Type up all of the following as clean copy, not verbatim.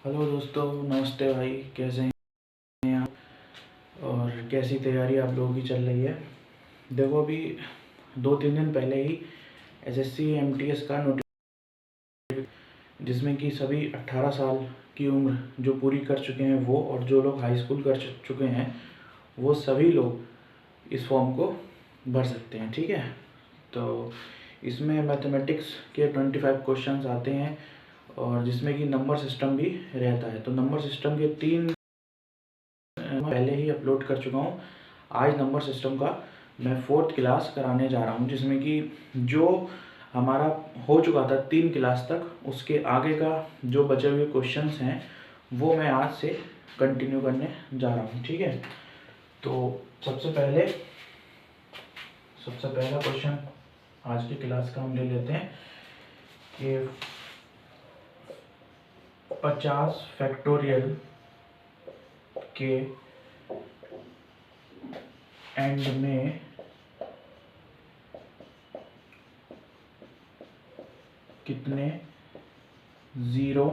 Hello दोस्तों, नमस्ते भाई। कैसे हैं आप और कैसी तैयारी आप लोगों की चल रही है? देखो, अभी 2-3 दिन पहले ही एसएससी एमटीएस का जिसमें कि सभी 18 साल की उम्र जो पूरी कर चुके हैं वो, और जो लोग हाई स्कूल कर चुके हैं वो सभी लोग इस फॉर्म को भर सकते हैं। ठीक है, तो इसमें मैथमेटिक्स के 25 क्वेश्चंस आते हैं और जिसमें कि नंबर सिस्टम भी रहता है। तो नंबर सिस्टम के 3 पहले ही अपलोड कर चुका हूँ। आज नंबर सिस्टम का मैं 4th क्लास कराने जा रहा हूँ, जिसमें कि जो हमारा हो चुका था 3 क्लास तक, उसके आगे का जो बचे हुए क्वेश्चंस हैं वो मैं आज से कंटिन्यू करने जा रहा हूँ। ठीक है, तो सबसे पहला क्वेश्चन आज की क्लास का हम ले लेते हैं कि 50 फैक्टोरियल के एंड में कितने ज़ीरो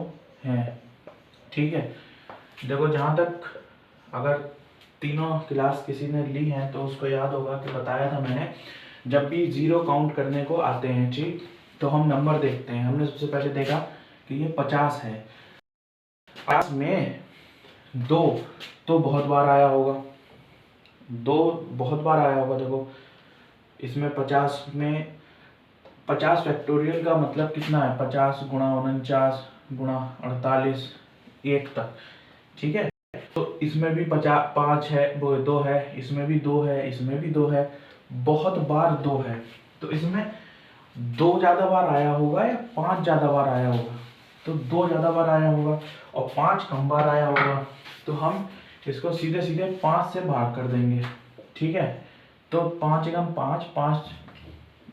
हैं। ठीक है, देखो, जहाँ तक अगर तीनों क्लास किसी ने ली हैं तो उसको याद होगा कि बताया था मैंने, जब भी ज़ीरो काउंट करने को आते हैं, ठीक, तो हम नंबर देखते हैं। हमने सबसे पहले देखा कि ये 50 है। 50 में 2 तो बहुत बार आया होगा, 2 बहुत बार आया होगा। देखो, इसमें 50 में 50 फैक्टोरियल का मतलब कितना है? 50 गुणा 49 गुणा 48 1 तक। ठीक है, तो इसमें भी 5 है, वो 2 है, इसमें भी 2 है, इसमें भी 2 है, बहुत बार 2 है। तो इसमें 2 ज़्यादा बार आया होगा या 5 ज़्यादा बार आया होगा? तो 2 ज़्यादा बार आया होगा और 5 कम बार आया होगा। तो हम इसको सीधे सीधे 5 से भाग कर देंगे। ठीक है, तो 5 एकम 5, 5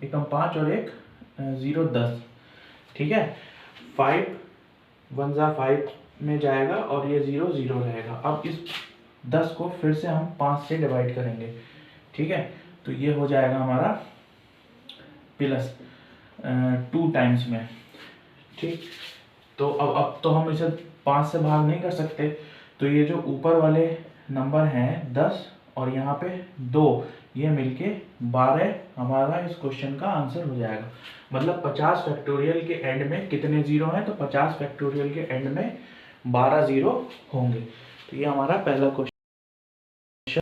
एकम 5 और 1 0 10। ठीक है, 5 1 जा 5 में जाएगा और ये 0 0 रहेगा। अब इस 10 को फिर से हम 5 से डिवाइड करेंगे। ठीक है, तो ये हो जाएगा हमारा प्लस 2 टाइम्स में। ठीक, तो अब तो हम इसे 5 से भाग नहीं कर सकते, तो ये जो ऊपर वाले नंबर हैं 10 और यहाँ पे 2, ये मिलके 12 हमारा इस क्वेश्चन का आंसर हो जाएगा। मतलब 50 फैक्टोरियल के एंड में कितने जीरो हैं? तो 50 फैक्टोरियल के एंड में 12 जीरो होंगे। तो ये हमारा पहला क्वेश्चन।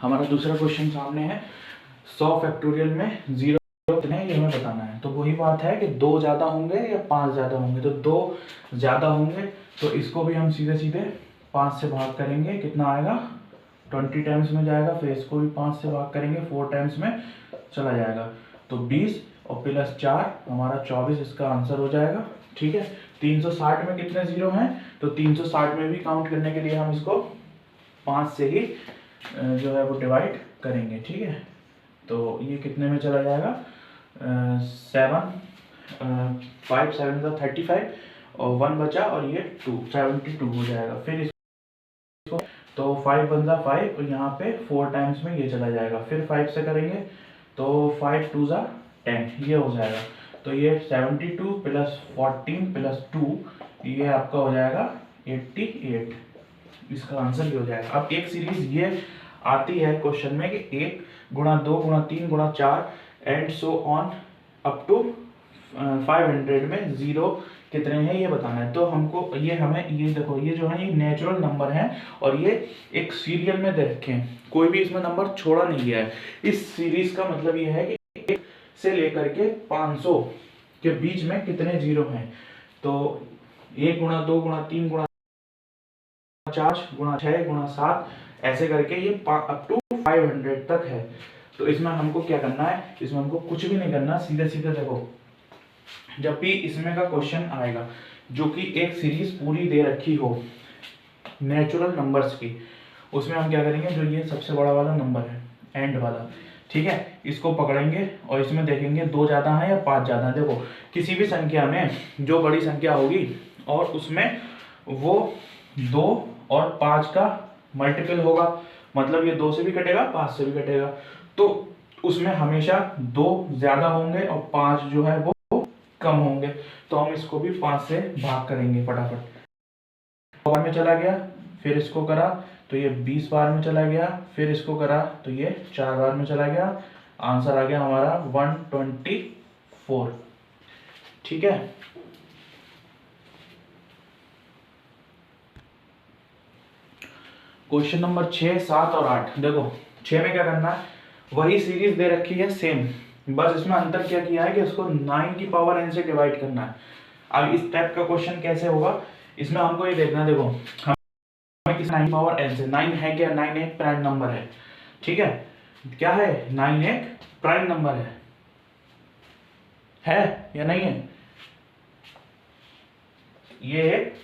हमारा दूसरा क्वेश्चन सामने है, 100 फैक्टोरियल में जीरो कितने हैं ये हमें बताना है। तो वही बात है कि 2 ज़्यादा होंगे या 5 ज़्यादा होंगे। तो 2 ज़्यादा होंगे, तो इसको भी हम सीधे सीधे 5 से भाग करेंगे। कितना आएगा? 20 टाइम्स में जाएगा। फिर इसको भी 5 से भाग करेंगे, 4 टाइम्स में चला जाएगा। तो 20 और प्लस 4 हमारा 24 इसका आंसर हो जाएगा। ठीक है, 360 में कितने जीरो हैं? तो 360 में भी काउंट करने के लिए हम इसको 5 से ही जो है वो डिवाइड करेंगे। ठीक है, तो ये कितने में चला जाएगा? 5 7 जा 35 और 1 बचा और ये 2 72 हो जाएगा। फिर इसको तो 5 1 जा 5 और यहाँ पे 4 टाइम्स में ये चला जाएगा। फिर 5 से करेंगे तो 5 2 जा 10, ये हो जाएगा। तो ये 72 प्लस 14 प्लस 2, ये आपका हो जाएगा 88। इसका आंसर ये हो जाएगा। अब एक सीरीज ये आती है क्वेश्चन में कि 1 गुणा 2 गुणा 3 गुणा 4 and so on up to 500 में जीरो कितने हैं ये बताना है। तो हमको ये देखो, ये जो है ये नेचुरल नंबर है और ये एक सीरियल में दे रखे हैं, कोई भी इसमें नंबर छोड़ा नहीं गया है। इस सीरीज का मतलब ये है कि 1 से लेकर के 500 के बीच में कितने जीरो हैं। तो 1 गुणा 2 गुणा 3 गुणा 4 गुणा 6 गुणा 7 ऐसे करके ये अप टू 500 तक है। तो इसमें हमको क्या करना है? इसमें हमको कुछ भी नहीं करना, सीधे सीधे देखो, जब भी इसमें का क्वेश्चन आएगा जो कि एक सीरीज पूरी दे रखी हो नेचुरल नंबर्स की, उसमें हम क्या करेंगे, जो ये सबसे बड़ा वाला नंबर है एंड वाला, ठीक है, इसको पकड़ेंगे और इसमें देखेंगे 2 ज़्यादा है या 5 ज़्यादा है। देखो, किसी भी संख्या में जो बड़ी संख्या होगी और उसमें वो 2 और 5 का मल्टीपल होगा, मतलब ये 2 से भी कटेगा 5 से भी कटेगा, तो उसमें हमेशा 2 ज़्यादा होंगे और 5 जो है वो कम होंगे, तो हम इसको भी 5 से भाग करेंगे फटाफट। बार में चला गया, फिर इसको करा तो ये 20 बार में चला गया, फिर इसको करा तो ये 4 बार में चला गया। आंसर आ गया हमारा 124। ठीक है, क्वेश्चन नंबर 6, 7 और 8। देखो 6 में क्या करना है, वही सीरीज दे रखी है सेम, बस इसमें अंतर क्या किया है कि इसको 9 की पावर n से डिवाइड करना है। अब इस टाइप का क्वेश्चन कैसे होगा, इसमें हमको ये देखना, देखो हमें किस 9 की पावर n से, 9 है क्या, 9 एक प्राइम नंबर है। ठीक है, क्या है, 9 एक प्राइम नंबर है या नहीं है, ये एक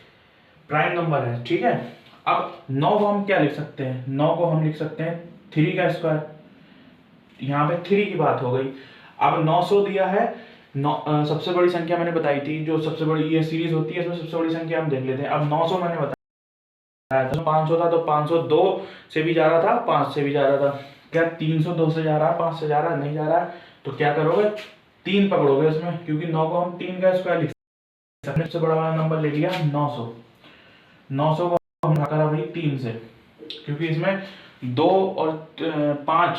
प्राइम नंबर है। ठीक है, अब 9 को हम क्या लिख सकते हैं, 9 को हम लिख सकते हैं 3 का स्क्वायर, यहाँ पे 3 की बात हो गई। अब 900 दिया है, सबसे बड़ी संख्या मैंने बताई थी, जो सबसे बड़ी ये सीरीज होती है इसमें सबसे बड़ी संख्या हम देख लेते हैं। अब 900 मैंने बताया था, 500 था तो 502 से भी जा रहा था, 5 से भी जा रहा था, क्या 302 से जा रहा है, 5 से जा रहा है, नहीं जा रहा है, तो क्या करोगे, 3 पकड़ोगे इसमें, क्योंकि 9 को हम 3 का स्क्वायर लिख सकते हैं। सबसे बड़ा वाला नंबर ले लिया 900, 900 को हम करा भाई 3 से, क्योंकि इसमें 2 और 5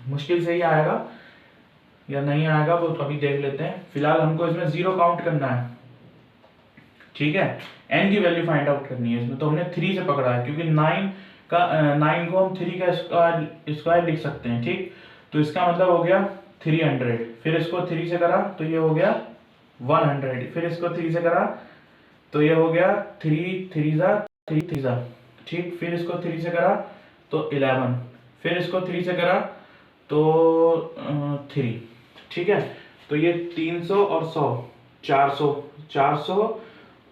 मुश्किल से ही आएगा या नहीं आएगा वो तो अभी देख लेते हैं। फिलहाल हमको इसमें 0 काउंट करना है। ठीक है, n की वैल्यू फाइंड आउट करनी है इसमें, तो हमने 3 से पकड़ा है, क्योंकि 9 को हम 3 का स्क्वायर लिख सकते हैं। ठीक, तो इसका मतलब हो गया 300, फिर इसको 3 से करा तो ये हो गया 100, फिर इसको 3 से करा तो ये हो गया 3 3 3 ठीक, फिर इसको 3 से करा तो 11, फिर इसको 3 से करा तो 3। ठीक है, तो ये 300 और 100 400, 400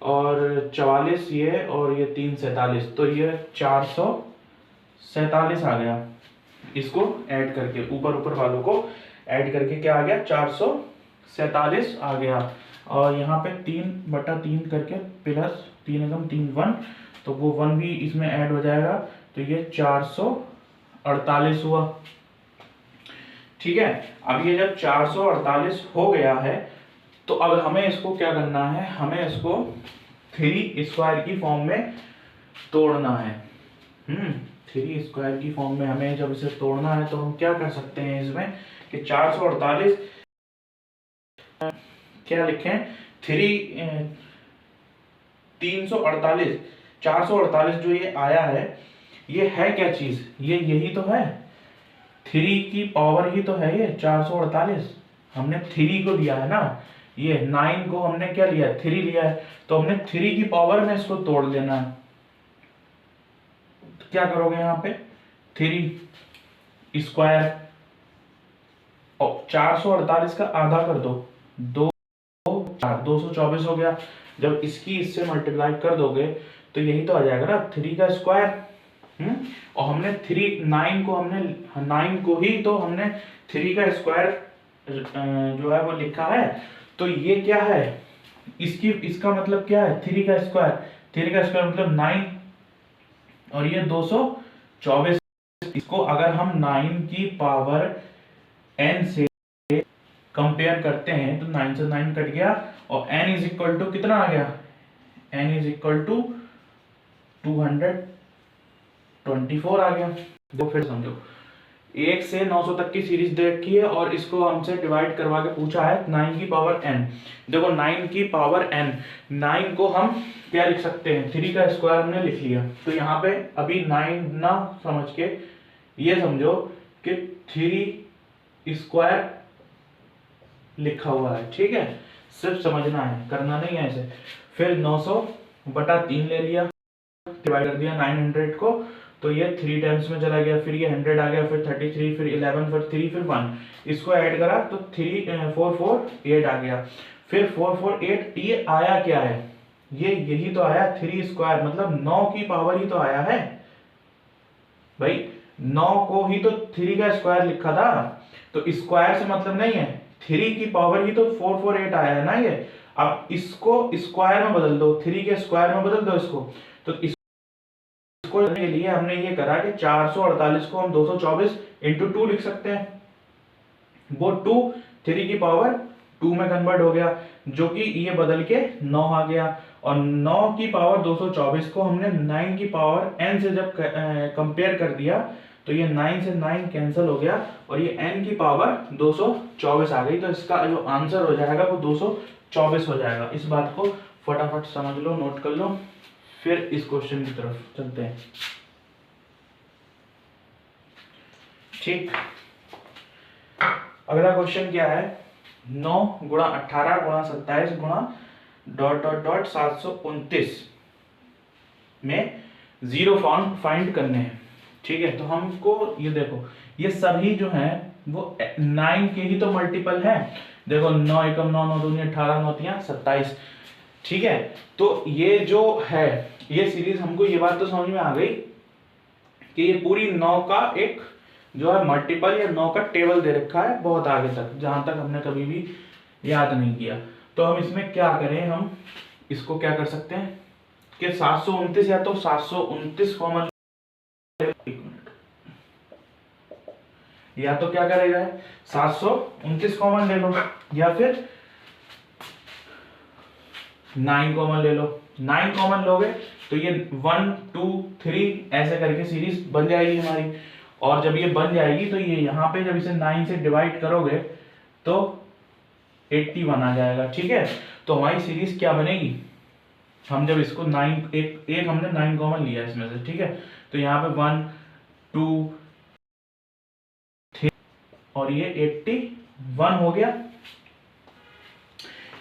और 44 ये, और ये 3 47, तो ये 447 आ गया। इसको ऐड करके ऊपर ऊपर वालों को ऐड करके क्या आ गया, 447 आ गया। और यहाँ पे 3/3 करके प्लस 3 एकम 3 1, तो वो 1 भी इसमें ऐड हो जाएगा, तो ये 448 हुआ। ठीक है, अब ये जब 448 हो गया है, तो अब हमें इसको क्या करना है, हमें इसको 3 स्क्वायर की फॉर्म में तोड़ना है। 3 स्क्वायर की फॉर्म में हमें जब इसे तोड़ना है, तो हम क्या कर सकते हैं इसमें कि 448 क्या लिखें, 348 448 जो ये आया है, ये है क्या चीज, ये यही तो है, 3 की पावर ही तो है ये 448। हमने 3 को लिया है ना, ये 9 को हमने क्या लिया है, 3 लिया है, तो हमने 3 की पावर में इसको तोड़ लेना है। तो क्या करोगे यहाँ पे, 3 स्क्वायर और 448 का आधा कर दो, 224 हो गया। जब इसकी इससे मल्टीप्लाई कर दोगे तो यही तो आ जाएगा ना, 3 का स्क्वायर। और हमने 9 को ही तो हमने 3 का स्क्वायर जो है वो लिखा है, तो ये क्या है, इसका मतलब क्या है, 3 का स्क्वायर, 3 का स्क्वायर मतलब 9, और ये 224। इसको अगर हम 9 की पावर n से कंपेयर करते हैं तो 9 से 9 कट गया, और n इज इक्वल टू कितना आ गया, n इज इक्वल टू 224 आ गया। देखो फिर समझो, 1 से 900 तक की सीरीज दे रखी है, और इसको हमसे डिवाइड करवा के पूछा है 9 की पावर n। देखो 9 की पावर n, 9 को हम क्या लिख सकते हैं, 3 का स्क्वायर हमने लिख लिया, तो यहाँ पे अभी 9 ना समझ के ये समझो कि 3 स्क्वायर लिखा हुआ है। ठीक है, सिर्फ समझना है, करना नहीं है ऐसे। फिर 900/3 ले लिया, डिवाइड कर दिया 900 को, तो ये 3 टाइम्स में चला गया, फिर ये 100 आ गया, फिर 33, फिर 11, फिर 3, फिर 1, इसको ऐड करा तो 448 आ गया। फिर 448 ये आया क्या है, ये यही तो आया 3 स्क्वायर, मतलब 9 की पावर ही तो आया है भाई, 9 को ही तो 3 का स्क्वायर लिखा था, तो स्क्वायर से मतलब नहीं है, 3 की पावर ही तो 448 आया है ना ये। अब इसको स्क्वायर में बदल दो, 3 के स्क्वायर में बदल दो इसको, तो इसको के लिए हमने ये करा कि 448 को हम 224 × 2 लिख सकते हैं, वो 2 3 की पावर 2 में कन्वर्ट हो गया, जो कि ये बदल के 9 आ गया। और 9 की पावर 224 को हमने 9 की पावर n से जब कंपेयर कर दिया तो ये 9 से 9 कैंसिल हो गया और ये n की पावर 224 आ गई। तो इसका जो आंसर हो जाएगा वो 224 हो जाएगा। इस बात को फटाफट समझ लो, नोट कर लो, फिर इस क्वेश्चन की तरफ चलते हैं। ठीक, अगला क्वेश्चन क्या है, 9 गुणा 18 गुणा 27 गुणा डॉट डॉट डॉट 729 में जीरो फाइंड करने हैं। ठीक है, तो हमको ये देखो, ये सभी जो हैं वो 9 के ही तो मल्टीपल है। देखो 9 एकम 9, 9 दूनी 18, 9 तिया 27। ठीक है, तो ये जो है ये सीरीज, हमको ये बात तो समझ में आ गई कि ये पूरी 9 का एक जो है मल्टीपल या 9 का टेबल दे रखा है बहुत आगे तक, जहां तक हमने कभी भी याद नहीं किया। तो हम इसमें क्या करें, हम इसको क्या कर सकते हैं कि 729 या तो 729 कॉमन, या तो क्या करेगा 729 कॉमन ले लो, या फिर 9 कॉमन ले लो। 9 कॉमन लोगे तो ये 1 2 3 ऐसे करके सीरीज बन जाएगी हमारी। और जब ये बन जाएगी तो ये यहाँ पे जब इसे 9 से डिवाइड करोगे तो 81 आ जाएगा। ठीक है, तो हमारी सीरीज क्या बनेगी, हम जब इसको 9 एक हमने 9 कॉमन लिया इसमें से। ठीक है, तो यहाँ पे 1 2 3 और ये 81 हो गया,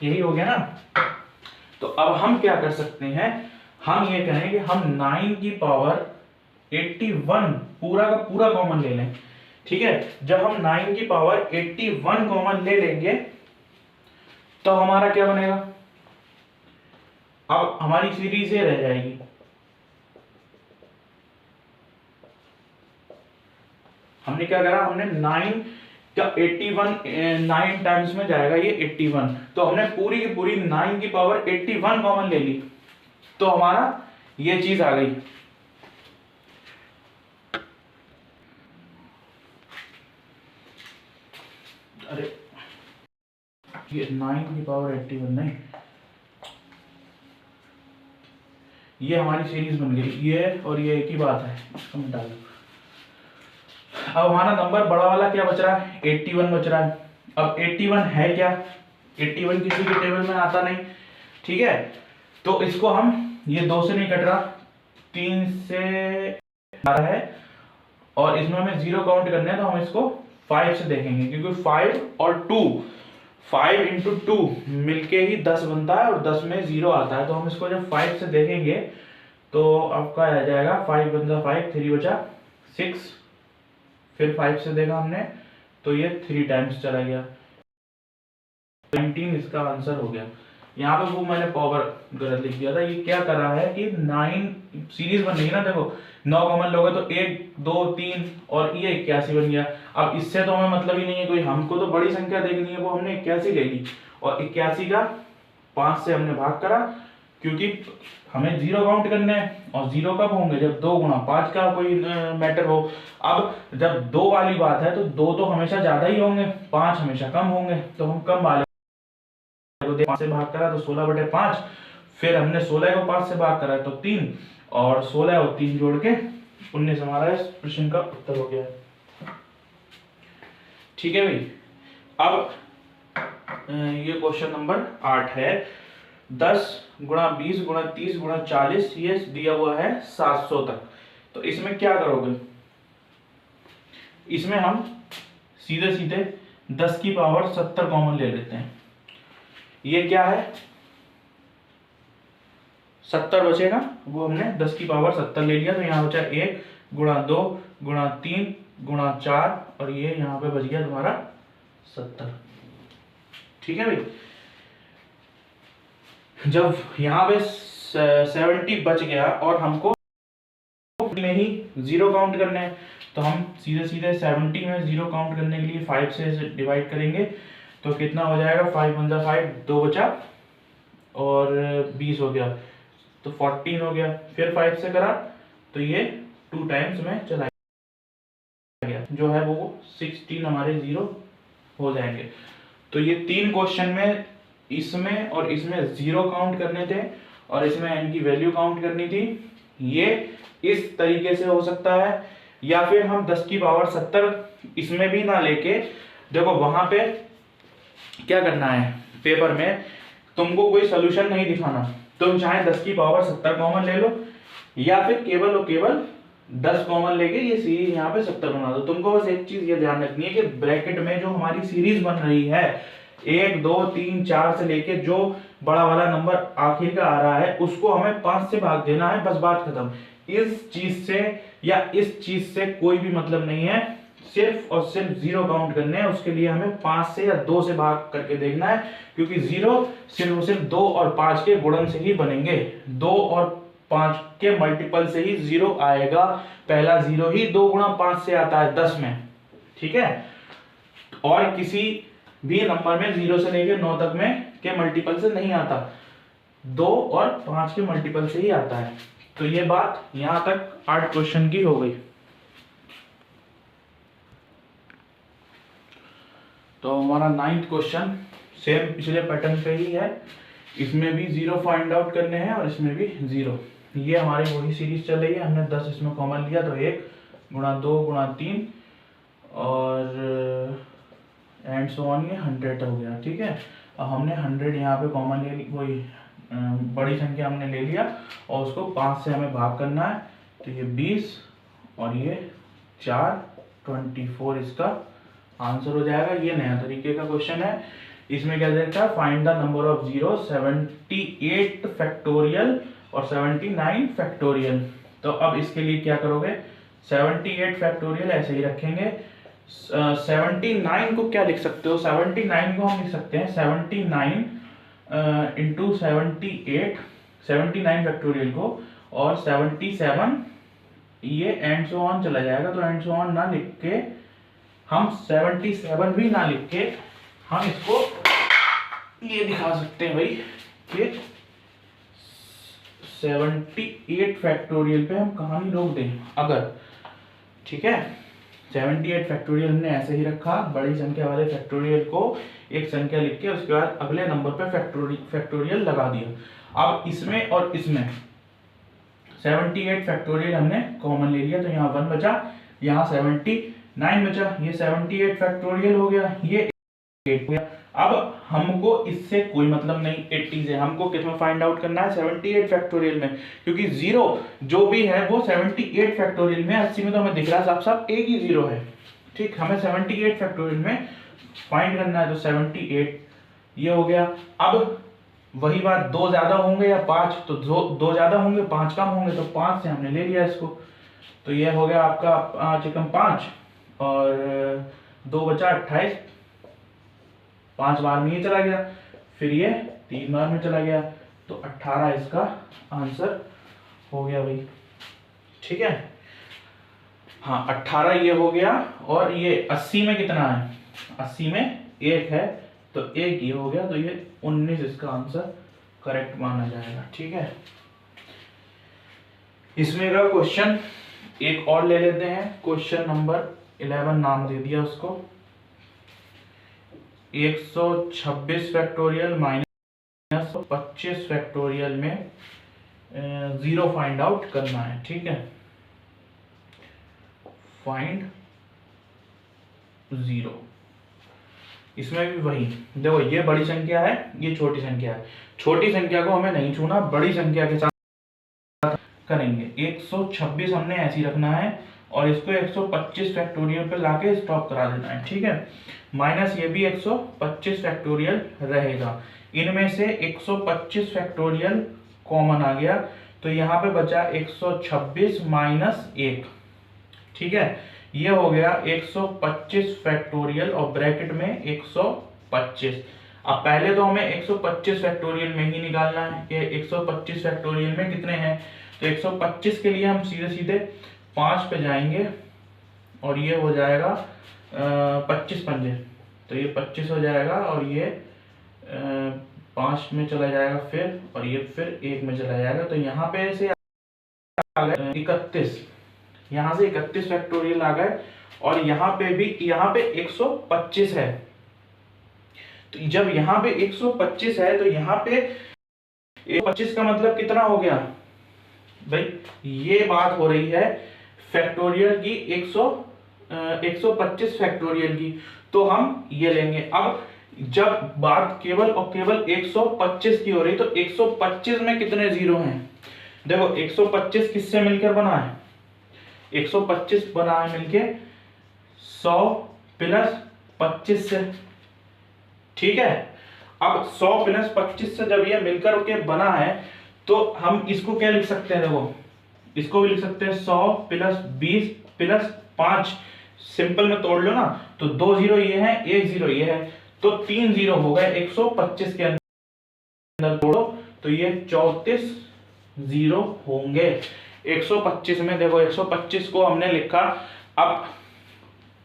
यही हो गया ना। तो अब हम क्या कर सकते हैं, हम ये कहें कि हम 9 की पावर 81 पूरा का पूरा कॉमन ले लें। ठीक है, जब हम 9 की पावर 81 कॉमन ले लेंगे तो हमारा क्या बनेगा, अब हमारी सीरीज ये रह जाएगी। हमने क्या करा, हमने 9 का 81 9 टाइम्स में जाएगा ये 81, तो हमने पूरी की पूरी 9 की पावर 81 कॉमन ले ली, तो हमारा ये चीज आ गई। अरे ये 9 की पावर 81 नहीं, ये हमारी सीरीज बन गई, ये और ये एक ही बात है, इसको मिटा दो। अब हमारा नंबर बड़ा वाला क्या बच रहा है, 81 बच रहा है। अब 81 है क्या, 81 किसी के टेबल में आता नहीं। ठीक है, तो इसको हम, ये 2 से नहीं कट रहा, 3 से आ रहा है और इसमें हमें 0 काउंट करने हैं, तो हम इसको 5 से देखेंगे, क्योंकि 5 और 2, 5 इंटू 2 मिलके ही 10 बनता है और 10 में 0 आता है। तो हम इसको जब 5 से देखेंगे तो आपका आ जाएगा 5 बचा 5, 3 बचा 6, फिर 5 से देखा हमने तो ये 3 टाइम्स चला गया, 19 इसका आंसर हो गया। यहाँ पे वो मैंने पावर गलत लिख दिया था, ये क्या करा है कि 9 सीरीज बन रही है ना, देखो 9 कॉमन लोगे तो 1 2 3 और ये 81 बन गया। अब इससे तो हमें मतलब ही नहीं है कोई, हमको तो बड़ी संख्या देखनी है, वो हमने 81 ले ली और 81 का 5 से हमने भाग करा, क्योंकि हमें 0 काउंट करने हैं और 0 कब होंगे, जब 2 गुणा 5 का कोई मैटर हो। अब जब 2 वाली बात है तो 2 तो हमेशा ज्यादा ही होंगे, 5 हमेशा कम होंगे, तो हम कम वाले 5 से भाग करा तो 16/5, फिर हमने 16 को 5 से भाग करा तो 3, और 16 और 3 जोड़ के 19 हमारा इस प्रश्न का उत्तर हो गया। ठीक है भाई, अब ये क्वेश्चन नंबर 8 है, 10 गुणा 20 गुणा 30 गुणा 40, ये दिया हुआ है 700 तक। तो इसमें क्या करोगे, इसमें हम सीधे सीधे 10 की पावर 70 कॉमन ले लेते हैं। ये क्या है, 70 बचेगा, वो हमने 10 की पावर 70 ले लिया, तो यहाँ बचा 1 गुणा 2 गुणा 3 गुणा 4 और ये यहाँ पे बच गया तुम्हारा 70। ठीक है भाई, जब यहाँ पे 70 बच गया और हमको में ही 0 काउंट करने हैं, तो हम सीधे सीधे 70 में 0 काउंट करने के लिए 5 से डिवाइड करेंगे, तो कितना हो जाएगा, 5 × 5, 2 बचा और 20 हो गया, तो 14 हो गया। फिर 5 से करा तो ये 2 टाइम्स में चला गया, जो है वो 16 हमारे 0 हो जाएंगे। तो ये 3 क्वेश्चन में इसमें और इसमें 0 काउंट करने थे और इसमें n की वैल्यू काउंट करनी थी। ये इस तरीके से हो सकता है, या फिर हम 10 की पावर 70 इसमें भी ना लेके, देखो वहां पे क्या करना है, पेपर में तुमको कोई सोल्यूशन नहीं दिखाना, तुम चाहे 10 की पावर 70 कॉमन ले लो या फिर केवल और केवल 10 कॉमन लेके ये सीरीज यहाँ पे 70 बना दो। तुमको बस एक चीज ये ध्यान रखनी है कि ब्रैकेट में जो हमारी सीरीज बन रही है 1 2 3 4 से लेके जो बड़ा वाला नंबर आखिर का आ रहा है उसको हमें 5 से भाग देना है, बस बात खत्म। इस चीज से या इस चीज से कोई भी मतलब नहीं है, सिर्फ और सिर्फ 0 काउंट करने हैं। उसके लिए हमें 5 से या 2 से भाग करके देखना है, क्योंकि 0 सिर्फ और सिर्फ 2 और 5 के गुणन से ही बनेंगे। 2 और 5 के मल्टीपल से ही 0 आएगा। पहला 0 ही 2 गुणा 5 से आता है 10 में, ठीक है। और किसी भी नंबर में 0 से लेकर 9 तक में के मल्टीपल से नहीं आता, 2 और 5 के मल्टीपल से ही आता है। तो ये बात यहां तक 8 क्वेश्चन की हो गई। तो हमारा 9th क्वेश्चन सेम पिछले पैटर्न पे ही है, इसमें भी 0 फाइंड आउट करने हैं और इसमें भी 0। ये हमारी वही सीरीज चल रही है, हमने 10 इसमें कॉमन लिया तो 1 गुणा 2 गुणा 3 और एंड सो ऑन, ये 100 हो गया, ठीक है। अब हमने 100 यहाँ पे कॉमन ले ली, कोई बड़ी संख्या हमने ले लिया और उसको 5 से हमें भाग करना है, तो ये 20 और ये 4 24 इसका आंसर हो जाएगा। ये नया तरीके का क्वेश्चन है। इसमें क्या देखा है, find the number of zero 78 factorial और 79 फैक्टोरियल। तो अब इसके लिए क्या करोगे, 78 फैक्टोरियल ऐसे ही रखेंगे। 79 को क्या लिख सकते हो, 79 को हम लिख सकते हैं 79 इंटू 78, 79 फैक्टोरियल को, और 77 ये एंड सो ऑन चला जाएगा। तो एंड सो ऑन ना लिख के हम 77 भी ना लिख के हम इसको ये दिखा सकते हैं भाई कि 78 फैक्टोरियल पे हम कहानी रोक दें अगर, ठीक है। 78 फैक्टोरियल हमने ऐसे ही रखा, बड़ी संख्या वाले फैक्टोरियल को एक संख्या लिख के उसके बाद अगले नंबर पे फैक्टोरियल लगा दिया। अब इसमें और इसमें 78 फैक्टोरियल हमने कॉमन ले लिया, तो यहाँ 1 बचा, यहाँ 79 बचा, ये 78 फैक्टोरियल हो गया, ये 8 हो गया। अब हमको इससे कोई मतलब नहीं 80 से, हमको किसमें फाइंड आउट करना है, 78 फैक्टोरियल में, क्योंकि 0 जो भी है वो 78 फैक्टोरियल में, 80 में तो हमें दिख रहा है साफ साफ एक ही 0 है, ठीक। हमें 78 फैक्टोरियल में फाइंड करना है, तो 78 ये हो गया। अब वही बात, 2 ज्यादा होंगे या 5, तो 2 ज्यादा होंगे 5 कम होंगे, तो 5 से हमने ले लिया इसको, तो ये हो गया आपका चिकन 5 और 2 बचा 28, 5 बार में ये चला गया, फिर ये 3 बार में चला गया, तो 18 इसका आंसर हो गया भाई, ठीक है। हाँ 18 ये हो गया, और ये 80 में कितना है, 80 में 1 है, तो 1 ये हो गया, तो ये 19 इसका आंसर करेक्ट माना जाएगा, ठीक है। इसमें का क्वेश्चन एक और ले लेते हैं, क्वेश्चन नंबर 11 नाम दे दिया उसको, 126 फैक्टोरियल माइनस 25 फैक्टोरियल में 0 फाइंड आउट करना है, ठीक है। फाइंड 0, इसमें भी वही, देखो ये बड़ी संख्या है, ये छोटी संख्या है, छोटी संख्या को हमें नहीं छूना, बड़ी संख्या के साथ करेंगे। 126 हमने ऐसे ही रखना है और इसको 125 फैक्टोरियल पे लाके स्टॉप करा देना है, ठीक है। माइनस ये भी 125 फैक्टोरियल रहेगा, इनमें से 125 फैक्टोरियल कॉमन आ गया, तो यहाँ पे बचा 126 माइनस 1, ठीक है। ये हो गया 125 फैक्टोरियल और ब्रैकेट में 125। अब पहले तो हमें 125 फैक्टोरियल में ही निकालना है कि 125 फैक्टोरियल में कितने हैं, तो 125 के लिए हम सीधे सीधे 5 पे जाएंगे और ये हो जाएगा 25 पंजे, तो ये 25 हो जाएगा, और ये 5 में चला जाएगा फिर, और ये फिर 1 में चला जाएगा, तो यहाँ पे से आ गए 31, यहाँ से 31 फैक्टोरियल आ गए, और यहाँ पे भी, यहाँ पे 125 है, तो जब यहाँ पे 125 है तो यहाँ पे 125 का मतलब कितना हो गया भाई, ये बात हो रही है फैक्टोरियल की 125 फैक्टोरियल की, तो हम ये लेंगे। अब जब बात केवल और केवल 125 की हो रही तो 125 में कितने जीरो हैं, देखो 125 किससे मिलकर बना है, 125 बना है मिलके 100 प्लस 25 से, ठीक है। अब 100 प्लस 25 से जब ये मिलकर के बना है तो हम इसको क्या लिख सकते हैं, देखो इसको भी लिख सकते हैं 100 प्लस 20 प्लस 5, सिंपल में तोड़ लो ना, तो 2 जीरो ये है, 1 जीरो ये है, तो 3 जीरो हो गए 125 के अंदर तोड़ो तो ये 34 जीरो होंगे 125 में। देखो 125 को हमने लिखा, अब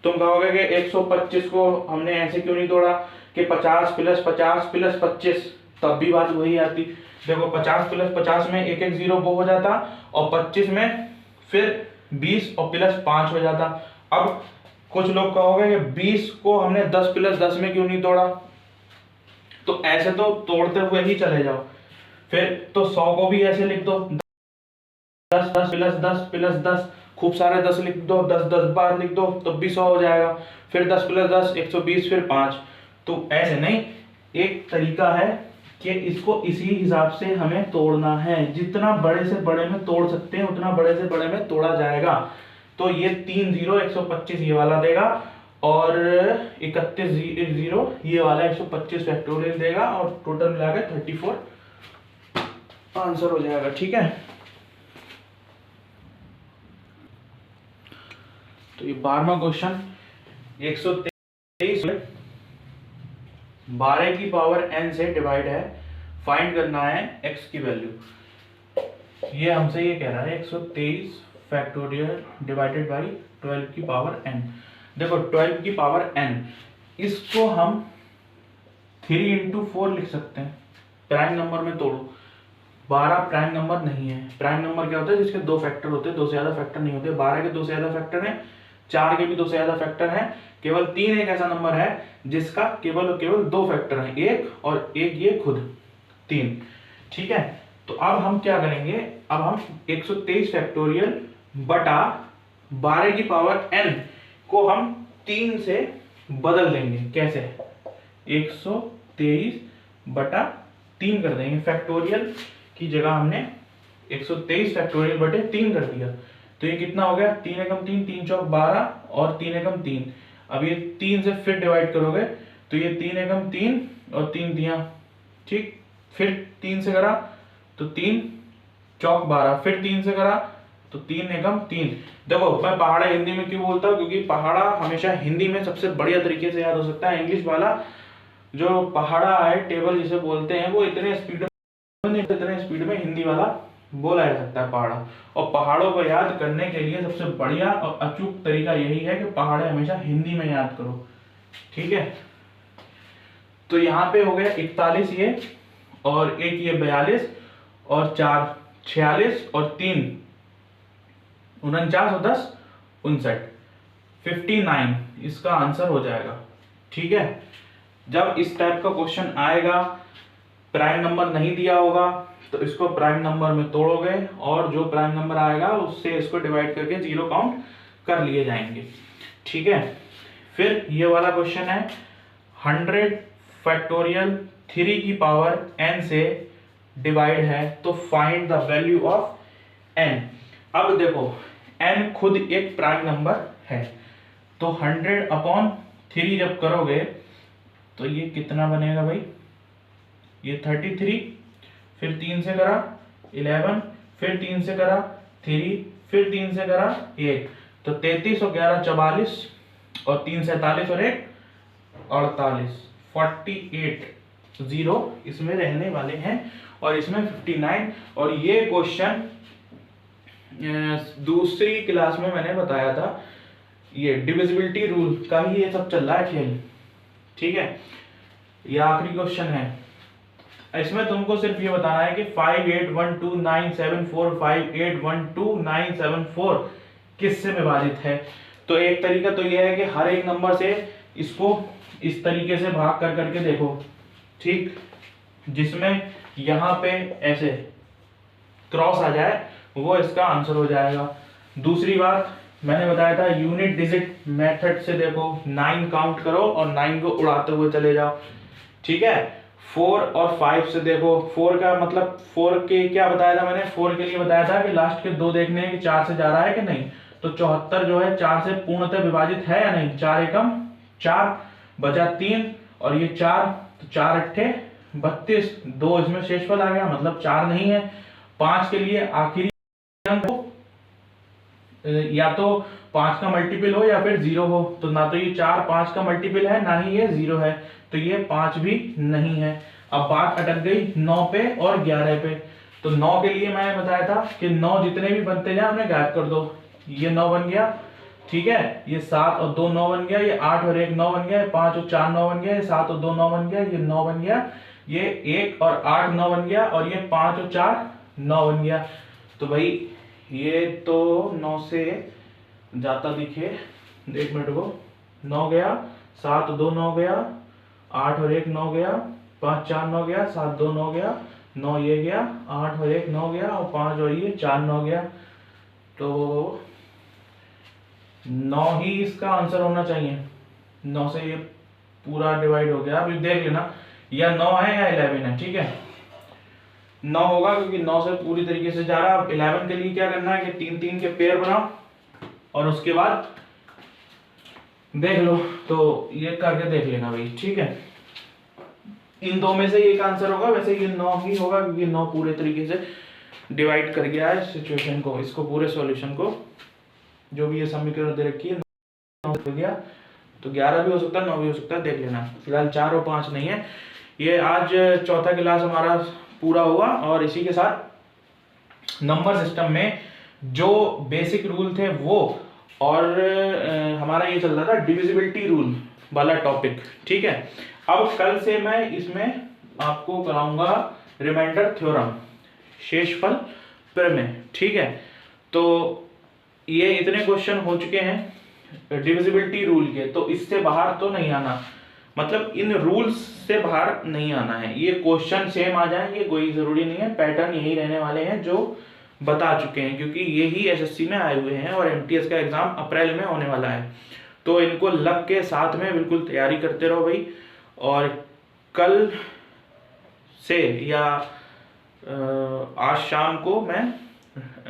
तुम कहोगे कि 125 को हमने ऐसे क्यों नहीं तोड़ा कि 50 प्लस 50 प्लस 25, तब भी बात वही आती। देखो 50 प्लस 50 में एक एक जीरो वो हो जाता और 25 में फिर 20 और प्लस 5 हो जाता। अब कुछ लोग कहोगे कि 20 को हमने 10 प्लस 10 में क्यों नहीं तोड़ा, तो ऐसे तो तोड़ते हुए ही चले जाओ, फिर तो 100 को भी ऐसे लिख दो 10 10 प्लस 10 प्लस 10, खूब सारे 10 लिख दो, 10 10 बार लिख दो तब भी 100 हो जाएगा, फिर 10 प्लस 10 120, फिर 5। तो ऐसे नहीं, एक तरीका है कि इसको इसी हिसाब से हमें तोड़ना है, जितना बड़े से बड़े में तोड़ सकते हैं उतना बड़े से बड़े में तोड़ा जाएगा। तो ये 3 जीरो 125 ये वाला देगा और 31 जीरो ये वाला 125 फैक्टोरियल देगा और टोटल मिला के 34 आंसर हो जाएगा, ठीक है। तो ये 12वां क्वेश्चन 123 12 की पावर n से डिवाइड है, फाइंड करना है x की वैल्यू। ये हमसे ये कह रहा है 123 फैक्टोरियल डिवाइडेड बाई 12 की पावर n। देखो 12 की पावर n, इसको हम 3 इंटू 4 लिख सकते हैं, प्राइम नंबर में तोड़ो। 12 प्राइम नंबर नहीं है, प्राइम नंबर क्या होता है जिसके 2 फैक्टर होते हैं, 2 से ज्यादा फैक्टर नहीं होते। 12 के 2 से ज्यादा फैक्टर हैं, 4 के भी 2 से ज्यादा फैक्टर हैं, केवल 3 एक ऐसा नंबर है जिसका केवल और केवल 2 फैक्टर हैं, एक और एक ये खुद 3, ठीक है। तो अब हम क्या करेंगे, अब हम 123 फैक्टोरियल बटा 12 की पावर n को हम 3 से बदल देंगे। कैसे, 123 बटा 3 कर देंगे, फैक्टोरियल की जगह हमने 123 फैक्टोरियल बटे 3 कर दिया, तो ये कितना हो गया, 3 एकम 3, 3 चौक 12 और 3 एकम 3। अब ये 3 से फिर डिवाइड करोगे तो ये 3 एकम 3 और 3 दिया, ठीक, फिर 3 से करा तो 3 चौक 12, फिर 3 से करा तो 3 एकम 3। देखो मैं पहाड़ा हिंदी में क्यों बोलता हूँ, क्योंकि पहाड़ा हमेशा हिंदी में सबसे बढ़िया तरीके से याद हो सकता है। इंग्लिश वाला जो पहाड़ा है, टेबल जिसे बोलते हैं, वो इतने स्पीड में हिंदी वाला बोला जा सकता है पहाड़ा। और पहाड़ों को याद करने के लिए सबसे बढ़िया और अचूक तरीका यही है कि पहाड़े हमेशा हिंदी में याद करो, ठीक है। तो यहाँ पे हो गया 41 ये, और एक ये 42 और 4 46 और 3 49 और 10 59, 59 इसका आंसर हो जाएगा, ठीक है। जब इस टाइप का क्वेश्चन आएगा, प्राइम नंबर नहीं दिया होगा तो इसको प्राइम नंबर में तोड़ोगे और जो प्राइम नंबर आएगा उससे इसको डिवाइड करके जीरो काउंट कर लिए जाएंगे, ठीक है। फिर ये वाला क्वेश्चन है 100 फैक्टोरियल 3 की पावर n से डिवाइड है, तो find the value of n। अब देखो n खुद एक प्राइम नंबर है, तो 100 अपॉन 3 जब करोगे तो ये कितना बनेगा भाई, ये 33, फिर 3 से करा 11, फिर 3 से करा 3, फिर 3 से करा 1, तो 33 और 11 44 और 3 47 और 1 48, 48 जीरो इसमें रहने वाले हैं और इसमें 59। और ये क्वेश्चन दूसरी क्लास में मैंने बताया था, ये डिविजिबिलिटी रूल का ही ये सब चल रहा है खेल, ठीक है। ये आखिरी क्वेश्चन है, इसमें तुमको सिर्फ ये बताना है कि 58129745 581297 किससे विभाजित है। तो एक तरीका तो ये है कि हर एक नंबर से इसको इस तरीके से भाग कर करके देखो, ठीक, जिसमें यहाँ पे ऐसे क्रॉस आ जाए वो इसका आंसर हो जाएगा। दूसरी बात मैंने बताया था यूनिट डिजिट मेथड से देखो 9 काउंट करो और 9 को उड़ाते हुए चले जाओ, ठीक है। 4 और 5 से देखो, 4 का मतलब 4 के क्या बताया था मैंने, 4 के लिए बताया था कि लास्ट के 2 देखने हैं कि 4 से जा रहा है कि नहीं। तो 74 जो है 4 से पूर्णतः विभाजित है या नहीं, 4 एकम 4 बचा 3 और ये 4, तो 4 अट्ठे 32, 2 इसमें शेषफल आ गया मतलब 4 नहीं है। 5 के लिए आखिरी अंक या तो 5 का मल्टीपल हो या फिर 0 हो, तो ना तो ये 4 5 का मल्टीपल है ना ही ये 0 है, तो ये 5 भी नहीं है। अब बात अटक गई 9 पे और 11 पे। तो 9 के लिए मैंने बताया था कि 9 जितने भी बनते जाए उन्हें गायब कर दो। ये 9 बन गया, ठीक है, ये 7 और 2 9 बन गया, ये 8 और 1 9 बन गया, 5 और 4 9 बन गया, ये 7 और 2 9 बन गया, ये 9 बन गया, ये 1 और 8 9 बन गया और ये 5 और 4 9 बन गया। तो भाई ये तो 9 से जाता दिखे, 1 मिनट को, 9 गया, 7 2 9 गया, 8 और 1 9 गया, 5 4 9 गया, 7 2 9 गया, 9 ये गया, 8 और 1 9 गया और 5 और ये 4 9 गया। तो 9 ही इसका आंसर होना चाहिए। 9 से ये पूरा डिवाइड हो गया। अभी देख लेना या 9 है या 11 है, ठीक है। 9 होगा क्योंकि 9 से पूरी तरीके से जा रहा है। अब 11 के लिए क्या करना है कि 3 3 के पेयर बनाओ और उसके बाद देख लो, तो ये करके देख लेना भाई, ठीक है। इन दो में से एक आंसर होगा, वैसे ये 9 ही होगा क्योंकि 9 पूरे तरीके से डिवाइड कर गया है सिचुएशन को, इसको पूरे सॉल्यूशन को, जो भी ये समीकरण दे रखी है 9 हो गया। तो 11 भी हो सकता है, 9 भी हो सकता है, देख लेना। फिलहाल 4 और 5 नहीं है। ये आज चौथा क्लास हमारा पूरा हुआ और इसी के साथ नंबर सिस्टम में जो बेसिक रूल थे वो, और हमारा ये चल रहा था डिविजिबिलिटी रूल वाला टॉपिक, ठीक है। अब कल से मैं इसमें आपको कराऊंगा रिमाइंडर थ्योरम, शेषफल प्रमेय, ठीक है। तो ये इतने क्वेश्चन हो चुके हैं डिविजिबिलिटी रूल के, तो इससे बाहर तो नहीं आना, मतलब इन रूल्स से बाहर नहीं आना है। ये क्वेश्चन सेम आ जाएंगे कोई जरूरी नहीं है, पैटर्न यही रहने वाले हैं जो बता चुके हैं, क्योंकि यही एसएससी में आए हुए हैं और एमटीएस का एग्जाम अप्रैल में होने वाला है। तो इनको लग के साथ में बिल्कुल तैयारी करते रहो भाई। और कल से या आज शाम को मैं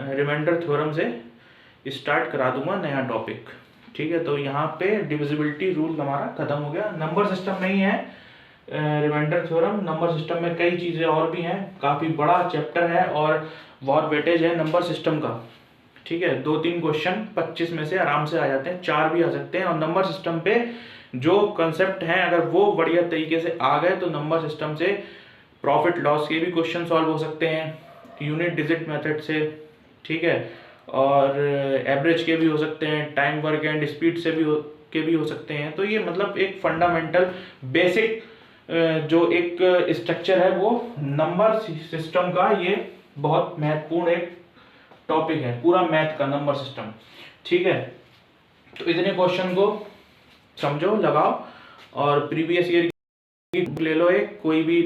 रिमाइंडर थ्योरम से स्टार्ट करा दूंगा नया टॉपिक, ठीक है। तो यहाँ पे डिविजिबिलिटी रूल हमारा खत्म हो गया। नंबर सिस्टम में ही है रिमाइंडर थ्योरम। नंबर सिस्टम में कई चीजें और भी हैं, काफी बड़ा चैप्टर है और बहुत वेटेज है नंबर सिस्टम का, ठीक है। 2-3 क्वेश्चन 25 में से आराम से आ जाते हैं, 4 भी आ सकते हैं। और नंबर सिस्टम पे जो कंसेप्ट हैं अगर वो बढ़िया तरीके से आ गए तो नंबर सिस्टम से प्रॉफिट लॉस के भी क्वेश्चन सॉल्व हो सकते हैं, यूनिट डिजिट मेथड से, ठीक है, और एवरेज के भी हो सकते हैं, टाइम वर्क एंड स्पीड से भी हो सकते हैं। तो ये मतलब एक फंडामेंटल बेसिक जो एक स्ट्रक्चर है वो नंबर सिस्टम का, ये बहुत महत्वपूर्ण एक टॉपिक है पूरा मैथ का, नंबर सिस्टम, ठीक है। तो इतने क्वेश्चन को समझो, लगाओ और प्रीवियस ईयर की बुक ले लो एक कोई भी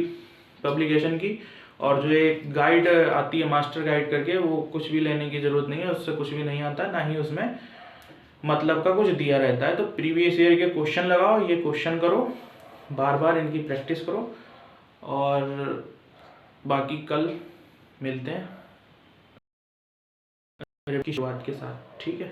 पब्लिकेशन की, और जो एक गाइड आती है मास्टर गाइड करके, वो कुछ भी लेने की जरूरत नहीं है, उससे कुछ भी नहीं आता, ना ही उसमें मतलब का कुछ दिया रहता है। तो प्रीवियस ईयर के क्वेश्चन लगाओ, ये क्वेश्चन करो, बार बार इनकी प्रैक्टिस करो, और बाकी कल मिलते हैं की शुरुआत के साथ, ठीक है।